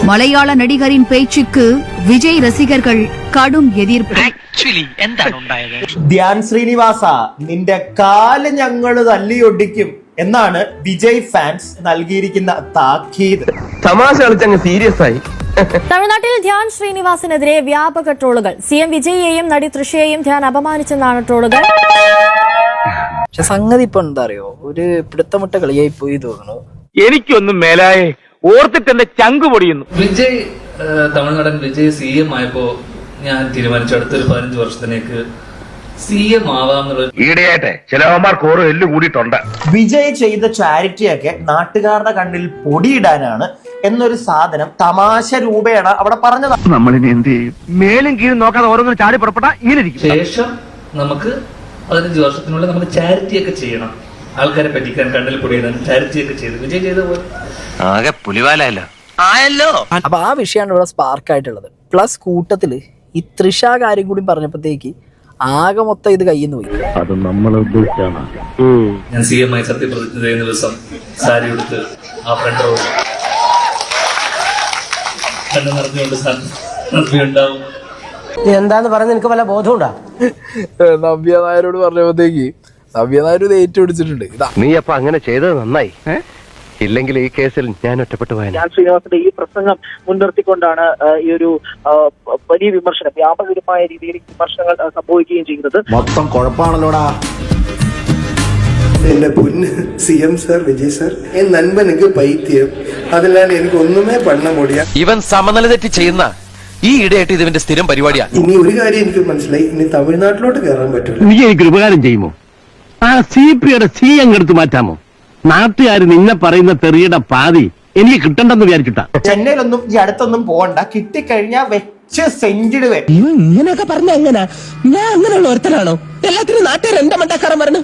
மலையாள நடிகரின் பேச்சுக்கு விஜய் ரசிகர்கள் கடும் எதிர்ப்பு. ധ്യാൻ ശ്രീനിവാസ നിന്റെ കാല് ഞങ്ങള് തല്ലിയൊടിക്കും എന്നാണ് വിജയ് ഫാൻസ് നൽകിയിരിക്കുന്ന താക്കീത്. തമാശ കളിച്ചങ്ങ് സീരിയസ് ആയി. തമിഴ്നാട്ടിൽ ധ്യാൻ ശ്രീനിവാസിനെതിരെ വ്യാപക ട്രോളുകൾ. CM വിജയിയെയും നടി തൃഷയെയും ധ്യാൻ അപമാനിച്ചെന്നാണ് ട്രോളുകൾ. പക്ഷെ സംഗതി ഇപ്പൊ എന്താ അറിയോ, ഒരു പിടുത്തമുട്ട കളിയായി പോയി തോന്നുന്നു. എനിക്കൊന്നും മേലായെ ഓർത്തിട്ട് എന്റെ ചങ്കു പൊടിയുന്നു. വിജയ് തമിഴ്നാടൻ വിജയ് CM ആയപ്പോ ഞാൻ തീരുമാനിച്ചു അടുത്തൊരു 15 വർഷത്തിലേക്ക് CM ആവാന്നുള്ള. ഈടെയാട്ടെ ചിലവന്മാർക്ക് ഓരോ എല്ല് കൂടിയിട്ടുണ്ട്. വിജയ് ചെയ്ത ചാരിറ്റിയൊക്കെ നാട്ടുകാരുടെ കണ്ണിൽ പൊടിയിടാനാണ് എന്നൊരു സാധനം തമാശ രൂപേണ അവിടെ പറഞ്ഞതാണ്. നമ്മളിനി എന്ത് ചെയ്യും? മേലും കീഴും നോക്കാതെ ഓരോന്നും ചാടി പുറപ്പെട്ടാ ഇങ്ങനെയിരിക്കും. ശേഷം നമുക്ക് 15 വർഷത്തിനുള്ളിൽ നമുക്ക് ചാരിറ്റിയൊക്കെ ചെയ്യണം. ആൾക്കാരെ പറ്റിക്കാൻ കണ്ണിൽ പൊടിയിടാൻ ചാരിറ്റിയൊക്കെ ചെയ്ത് വിജയ് ചെയ്ത പോലെ ആകെ പുലിവാലല്ലോ ആയല്ലോ. അപ്പൊ ആ വിഷയമാണ് ഇവിടെ സ്പാർക്ക് ആയിട്ടുള്ളത്. പ്ലസ് കൂട്ടത്തില് ഈ തൃഷ കാര്യം കൂടി പറഞ്ഞപ്പോഴത്തേക്ക് ആകെ മൊത്തം ഇത് കയ്യിൽ നിന്ന് പോയി. അത് നമ്മൾ ഉദ്ദേശിച്ചാണ്. ഞാൻ CM ആയി സത്യപ്രതിജ്ഞ ചെയ്യുന്ന ദിവസം സാരി എടുത്ത് ആ ഫ്രണ്ട് റോഡ് കണ്ണ് നിറഞ്ഞുകൊണ്ട് എന്താന്ന് പറയുന്നത് എനിക്ക് വല്ല ബോധമുണ്ടാ? നവ്യ നായരോട് പറഞ്ഞപ്പോഴത്തേക്ക് നവ്യ നായർ ഇത് ഏറ്റുപിടിച്ചിട്ടുണ്ട്. നീ അപ്പൊ അങ്ങനെ ചെയ്തത് നന്നായി. ഇല്ലെങ്കിൽ ഈ കേസിൽ ഞാൻ ഒറ്റപ്പെട്ടു പോയാൽ. ധ്യാൻ ശ്രീനിവാസിന്റെ ഈ പ്രസംഗം മുൻനിർത്തിക്കൊണ്ടാണ് ഈ ഒരു വലിയ വിമർശനം, വ്യാപകമായ രീതിയിൽ വിമർശനങ്ങൾ സംഭവിക്കുകയും ചെയ്യുന്നത്. മൊത്തം കുഴപ്പമാണല്ലോടാ. എന്റെ പൊന്ന് CM സാർ, വിജയ് സാർ, എൻ നൻപനുക്ക് പൈത്യം, അതിലാണ് എനിക്ക് ഒന്നുമേ പണ്ണ മുടിയ. ഇവൻ സമനില തെറ്റി ചെയ്യുന്ന ഈ ഇടയായിട്ട് ഇതിന്റെ സ്ഥിരം പരിപാടിയാണ്. ഇനി ഒരു കാര്യം എനിക്ക് മനസ്സിലായി, ഇനി തമിഴ്നാട്ടിലോട്ട് കയറാൻ പറ്റില്ല. നീ എനിക്ക് ഉപകാരം ചെയ്യുമോ? ആ CPയുടെ CM എടുത്ത് മാറ്റാമോ? നാട്ടുകാർ നിന്നെ പറയുന്ന തെറിയുടെ പാതി എനിക്ക് കിട്ടണ്ടെന്ന് വിചാരിച്ചിട്ടാ. ചെന്നൈയിലൊന്നും ഈ അടുത്തൊന്നും പോകണ്ട, കിട്ടിക്കഴിഞ്ഞാൽ വെച്ച് സെഞ്ചുറി വരും. ഇങ്ങനെയൊക്കെ പറഞ്ഞ എങ്ങനാ? ഞാൻ അങ്ങനെയുള്ള ഒരുത്തനാണോ? എല്ലാത്തിനും നാട്ടുകാർ എന്റെ മണ്ടക്കാരൻ പറഞ്ഞു.